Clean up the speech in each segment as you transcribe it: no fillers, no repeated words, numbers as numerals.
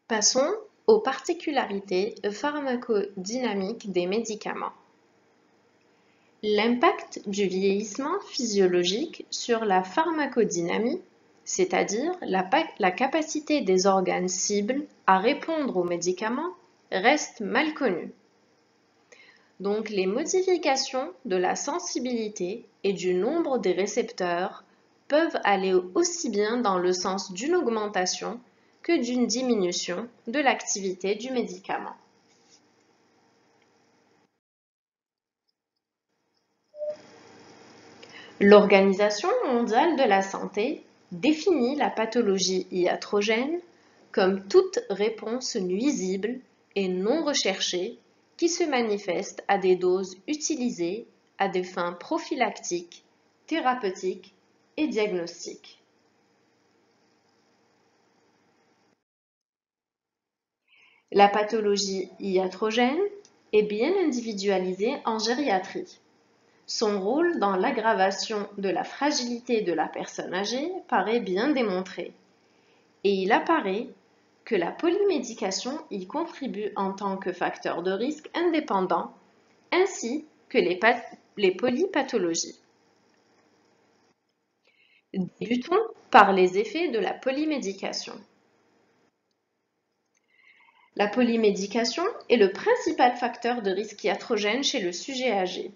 Passons aux particularités pharmacodynamiques des médicaments. L'impact du vieillissement physiologique sur la pharmacodynamie, c'est-à-dire la capacité des organes cibles à répondre aux médicaments, reste mal connu. Donc les modifications de la sensibilité et du nombre des récepteurs peuvent aller aussi bien dans le sens d'une augmentation que d'une diminution de l'activité du médicament. L'Organisation mondiale de la santé définit la pathologie iatrogène comme toute réponse nuisible et non recherchée qui se manifeste à des doses utilisées à des fins prophylactiques, thérapeutiques et diagnostiques. La pathologie iatrogène est bien individualisée en gériatrie. Son rôle dans l'aggravation de la fragilité de la personne âgée paraît bien démontré, et il apparaît que la polymédication y contribue en tant que facteur de risque indépendant, ainsi que les polypathologies. Débutons par les effets de la polymédication. La polymédication est le principal facteur de risque iatrogène chez le sujet âgé,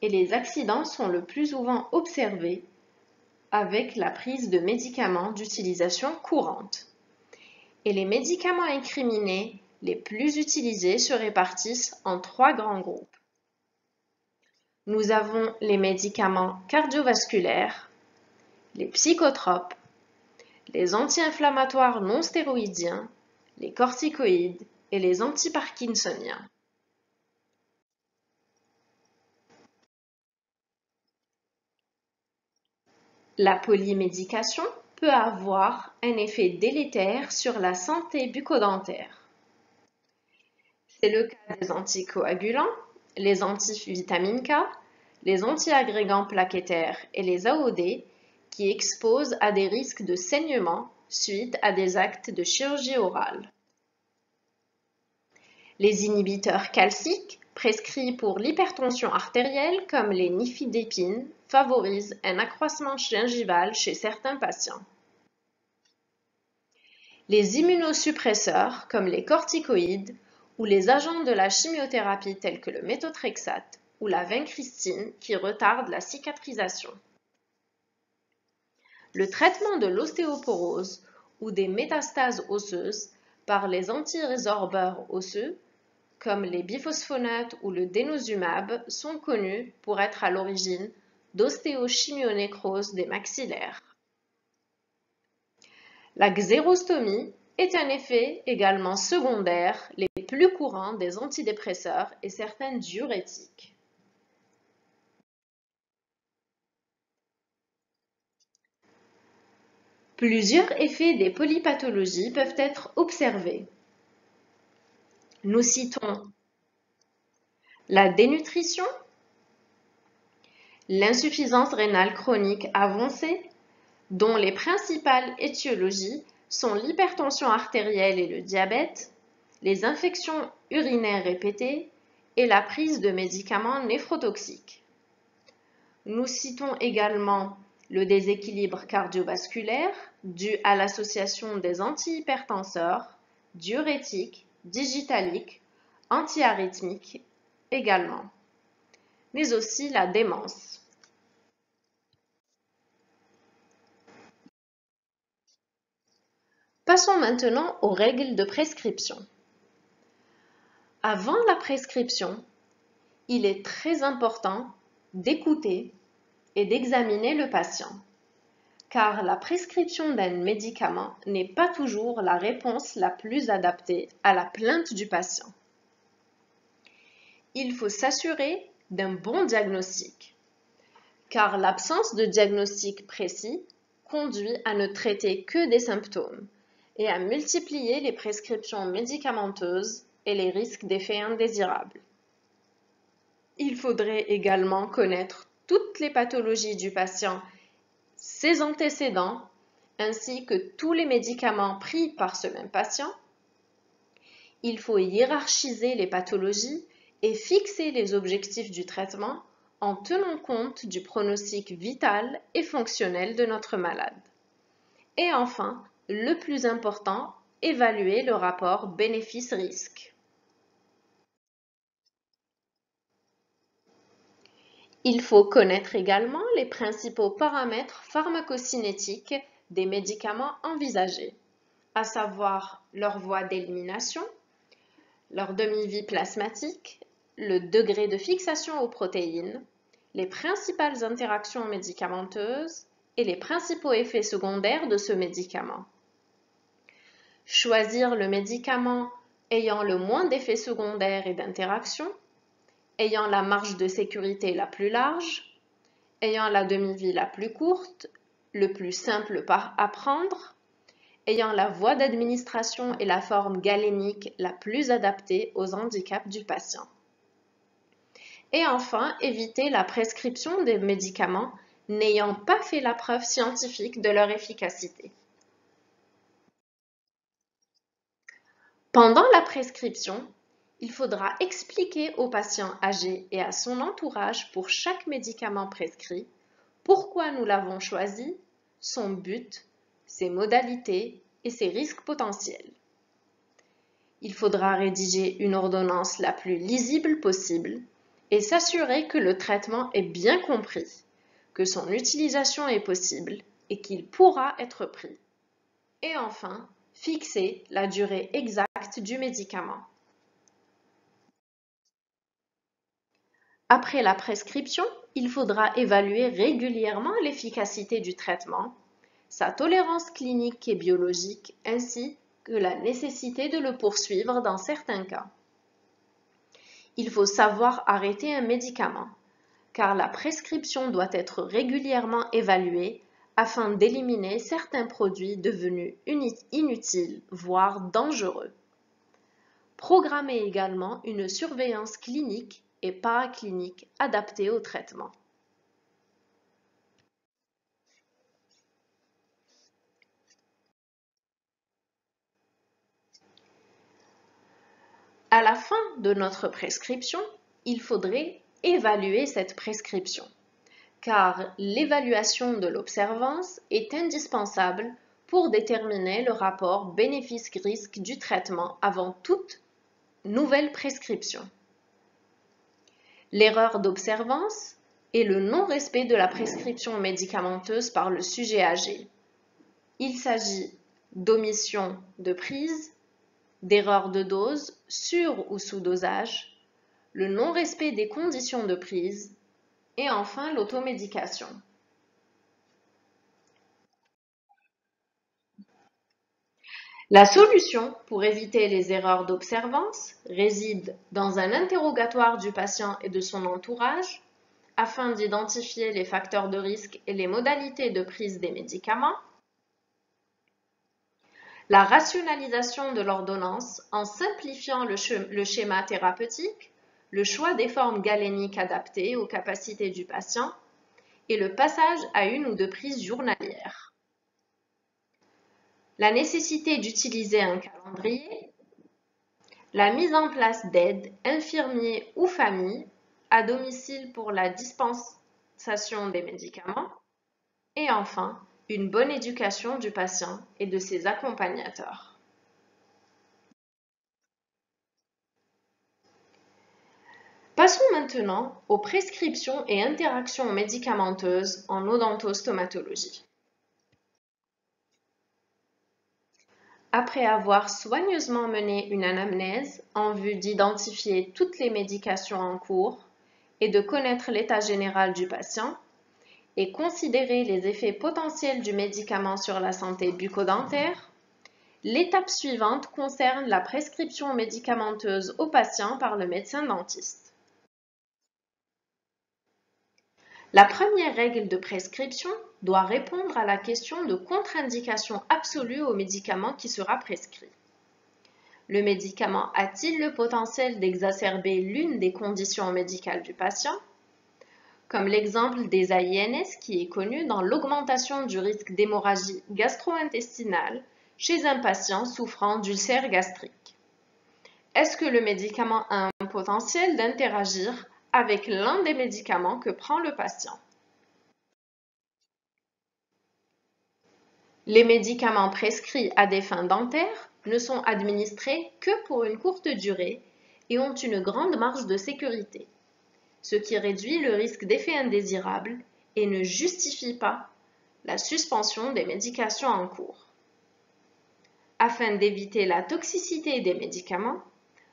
et les accidents sont le plus souvent observés avec la prise de médicaments d'utilisation courante. Et les médicaments incriminés les plus utilisés se répartissent en 3 grands groupes. Nous avons les médicaments cardiovasculaires, les psychotropes, les anti-inflammatoires non stéroïdiens, les corticoïdes et les antiparkinsoniens. La polymédication peut avoir un effet délétère sur la santé bucco-dentaire. C'est le cas des anticoagulants, les antivitamines K, les antiagrégants plaquettaires et les AOD qui exposent à des risques de saignement suite à des actes de chirurgie orale. Les inhibiteurs calciques prescrits pour l'hypertension artérielle comme les nifedipine favorisent un accroissement gingival chez certains patients. Les immunosuppresseurs comme les corticoïdes ou les agents de la chimiothérapie tels que le méthotrexate ou la vincristine qui retardent la cicatrisation. Le traitement de l'ostéoporose ou des métastases osseuses par les antirésorbeurs osseux comme les biphosphonates ou le denosumab sont connus pour être à l'origine d'ostéochimionécrose des maxillaires. La xérostomie est un effet également secondaire les plus courants des antidépresseurs et certains diurétiques. Plusieurs effets des polypathologies peuvent être observés. Nous citons la dénutrition, l'insuffisance rénale chronique avancée, dont les principales étiologies sont l'hypertension artérielle et le diabète, les infections urinaires répétées et la prise de médicaments néphrotoxiques. Nous citons également le déséquilibre cardiovasculaire dû à l'association des antihypertenseurs, diurétiques, digitaliques, antiarythmiques également, mais aussi la démence. Passons maintenant aux règles de prescription. Avant la prescription, il est très important d'écouter et d'examiner le patient, car la prescription d'un médicament n'est pas toujours la réponse la plus adaptée à la plainte du patient. Il faut s'assurer d'un bon diagnostic, car l'absence de diagnostic précis conduit à ne traiter que des symptômes et à multiplier les prescriptions médicamenteuses et les risques d'effets indésirables. Il faudrait également connaître toutes les pathologies du patient, ses antécédents, ainsi que tous les médicaments pris par ce même patient, il faut hiérarchiser les pathologies et fixer les objectifs du traitement en tenant compte du pronostic vital et fonctionnel de notre malade. Et enfin, le plus important, évaluer le rapport bénéfice-risque. Il faut connaître également les principaux paramètres pharmacocinétiques des médicaments envisagés, à savoir leur voie d'élimination, leur demi-vie plasmatique, le degré de fixation aux protéines, les principales interactions médicamenteuses et les principaux effets secondaires de ce médicament. Choisir le médicament ayant le moins d'effets secondaires et d'interactions, ayant la marge de sécurité la plus large, ayant la demi-vie la plus courte, le plus simple à prendre, ayant la voie d'administration et la forme galénique la plus adaptée aux handicaps du patient. Et enfin, éviter la prescription des médicaments n'ayant pas fait la preuve scientifique de leur efficacité. Pendant la prescription, il faudra expliquer au patient âgé et à son entourage pour chaque médicament prescrit pourquoi nous l'avons choisi, son but, ses modalités et ses risques potentiels. Il faudra rédiger une ordonnance la plus lisible possible et s'assurer que le traitement est bien compris, que son utilisation est possible et qu'il pourra être pris. Et enfin, fixer la durée exacte du médicament. Après la prescription, il faudra évaluer régulièrement l'efficacité du traitement, sa tolérance clinique et biologique, ainsi que la nécessité de le poursuivre dans certains cas. Il faut savoir arrêter un médicament, car la prescription doit être régulièrement évaluée afin d'éliminer certains produits devenus inutiles, voire dangereux. Programmer également une surveillance clinique et paraclinique adaptée au traitement. À la fin de notre prescription, il faudrait évaluer cette prescription, car l'évaluation de l'observance est indispensable pour déterminer le rapport bénéfice-risque du traitement avant toute nouvelle prescription. L'erreur d'observance est le non-respect de la prescription médicamenteuse par le sujet âgé. Il s'agit d'omission de prise, d'erreur de dose, sur- ou sous-dosage, le non-respect des conditions de prise et enfin l'automédication. La solution pour éviter les erreurs d'observance réside dans un interrogatoire du patient et de son entourage afin d'identifier les facteurs de risque et les modalités de prise des médicaments, la rationalisation de l'ordonnance en simplifiant le schéma thérapeutique, le choix des formes galéniques adaptées aux capacités du patient et le passage à une ou deux prises journalières. La nécessité d'utiliser un calendrier, la mise en place d'aides, infirmiers ou familles à domicile pour la dispensation des médicaments et enfin, une bonne éducation du patient et de ses accompagnateurs. Passons maintenant aux prescriptions et interactions médicamenteuses en odontostomatologie. Après avoir soigneusement mené une anamnèse en vue d'identifier toutes les médications en cours et de connaître l'état général du patient et considérer les effets potentiels du médicament sur la santé bucco-dentaire, l'étape suivante concerne la prescription médicamenteuse au patient par le médecin dentiste. La première règle de prescription doit répondre à la question de contre-indication absolue au médicament qui sera prescrit. Le médicament a-t-il le potentiel d'exacerber l'une des conditions médicales du patient, comme l'exemple des AINS qui est connu dans l'augmentation du risque d'hémorragie gastro-intestinale chez un patient souffrant d'ulcère gastrique. Est-ce que le médicament a un potentiel d'interagir avec l'un des médicaments que prend le patient? Les médicaments prescrits à des fins dentaires ne sont administrés que pour une courte durée et ont une grande marge de sécurité, ce qui réduit le risque d'effets indésirables et ne justifie pas la suspension des médications en cours. Afin d'éviter la toxicité des médicaments,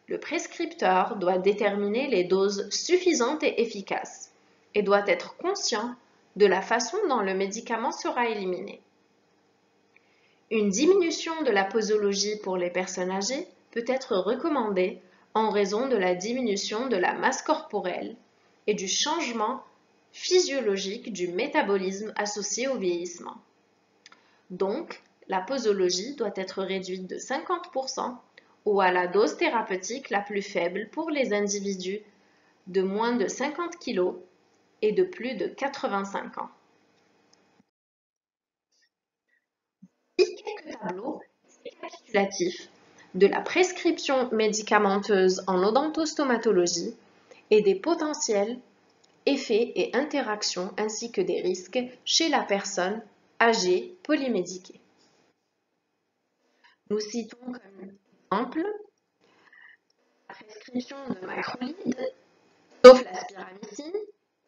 le prescripteur doit déterminer les doses suffisantes et efficaces et doit être conscient de la façon dont le médicament sera éliminé. Une diminution de la posologie pour les personnes âgées peut être recommandée en raison de la diminution de la masse corporelle et du changement physiologique du métabolisme associé au vieillissement. Donc, la posologie doit être réduite de 50% ou à la dose thérapeutique la plus faible pour les individus de moins de 50 kg et de plus de 85 ans. Quelques tableaux récapitulatifs de la prescription médicamenteuse en odontostomatologie et des potentiels effets et interactions ainsi que des risques chez la personne âgée polymédiquée. Nous citons comme exemple la prescription de macrolides, sauf la spiramycine,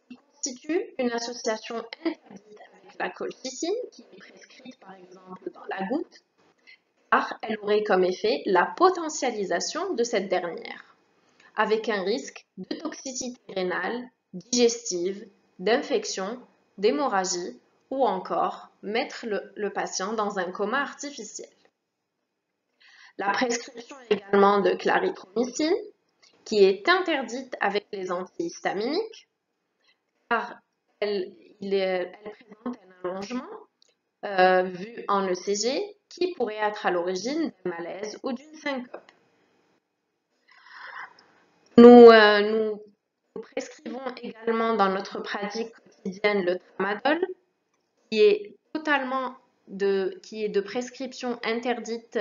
qui constitue une association interdite avec la colchicine, qui est prescrite par exemple dans la goutte, car elle aurait comme effet la potentialisation de cette dernière, avec un risque de toxicité rénale, digestive, d'infection, d'hémorragie ou encore mettre le patient dans un coma artificiel. La prescription également de clarithromycine, qui est interdite avec les antihistaminiques, car elle présente un allongement vu en ECG qui pourrait être à l'origine d'un malaise ou d'une syncope. Nous prescrivons également dans notre pratique quotidienne le tramadol, qui est de prescription interdite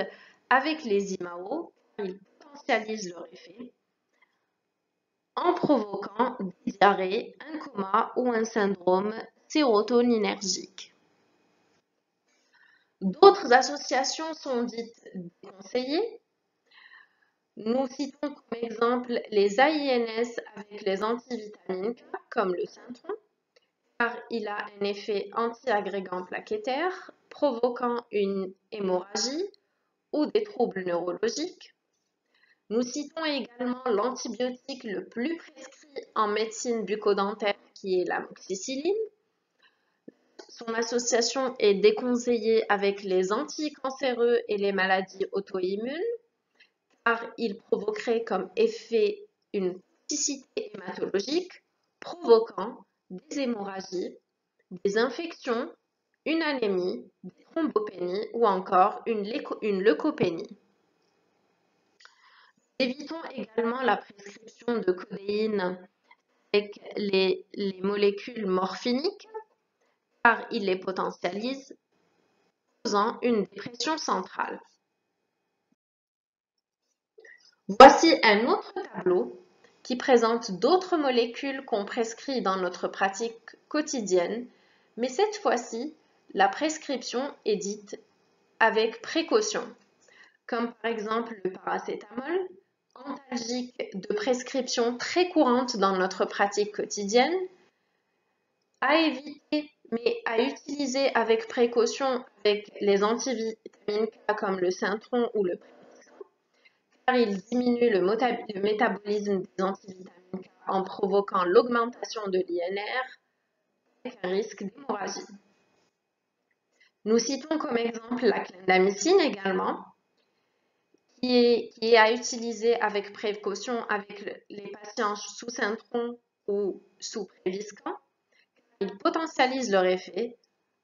avec les IMAO, car il potentialise leur effet en provoquant des diarrhées, un coma ou un syndrome sérotoninergique. D'autres associations sont dites déconseillées. Nous citons comme exemple les AINS avec les antivitamines K, comme le Cintron, car il a un effet anti-agrégant plaquettaire, provoquant une hémorragie ou des troubles neurologiques. Nous citons également l'antibiotique le plus prescrit en médecine bucco-dentaire, qui est l'amoxicilline. Son association est déconseillée avec les anticancéreux et les maladies auto-immunes, car il provoquerait comme effet une toxicité hématologique, provoquant des hémorragies, des infections, une anémie, des thrombopénies ou encore une leucopénie. Évitons également la prescription de codéine avec les molécules morphiniques, car il les potentialise, causant une dépression centrale. Voici un autre tableau qui présente d'autres molécules qu'on prescrit dans notre pratique quotidienne, mais cette fois-ci, la prescription est dite avec précaution, comme par exemple le paracétamol, antalgique de prescription très courante dans notre pratique quotidienne, à éviter mais à utiliser avec précaution avec les antivitamines K comme le Cintron ou le Préliscan, car ils diminuent le métabolisme des antivitamines K en provoquant l'augmentation de l'INR avec un risque d'hémorragie. Nous citons comme exemple la clindamycine également, qui est à utiliser avec précaution avec les patients sous Cintron ou sous Préliscan. Ils potentialisent leur effet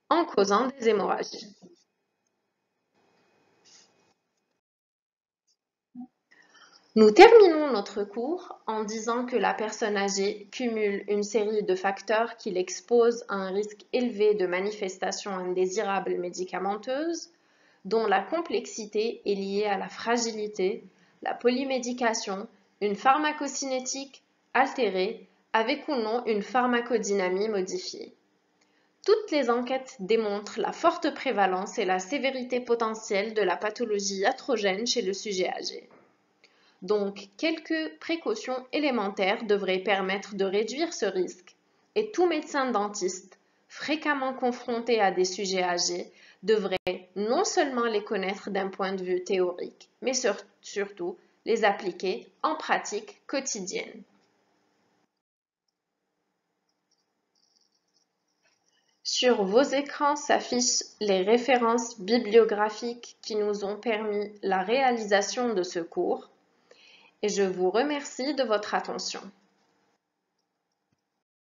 en causant des hémorragies. Nous terminons notre cours en disant que la personne âgée cumule une série de facteurs qui l'exposent à un risque élevé de manifestations indésirables médicamenteuses, dont la complexité est liée à la fragilité, la polymédication, une pharmacocinétique altérée, avec ou non une pharmacodynamie modifiée. Toutes les enquêtes démontrent la forte prévalence et la sévérité potentielle de la pathologie iatrogène chez le sujet âgé. Donc, quelques précautions élémentaires devraient permettre de réduire ce risque, et tout médecin dentiste fréquemment confronté à des sujets âgés devrait non seulement les connaître d'un point de vue théorique, mais surtout les appliquer en pratique quotidienne. Sur vos écrans s'affichent les références bibliographiques qui nous ont permis la réalisation de ce cours et je vous remercie de votre attention.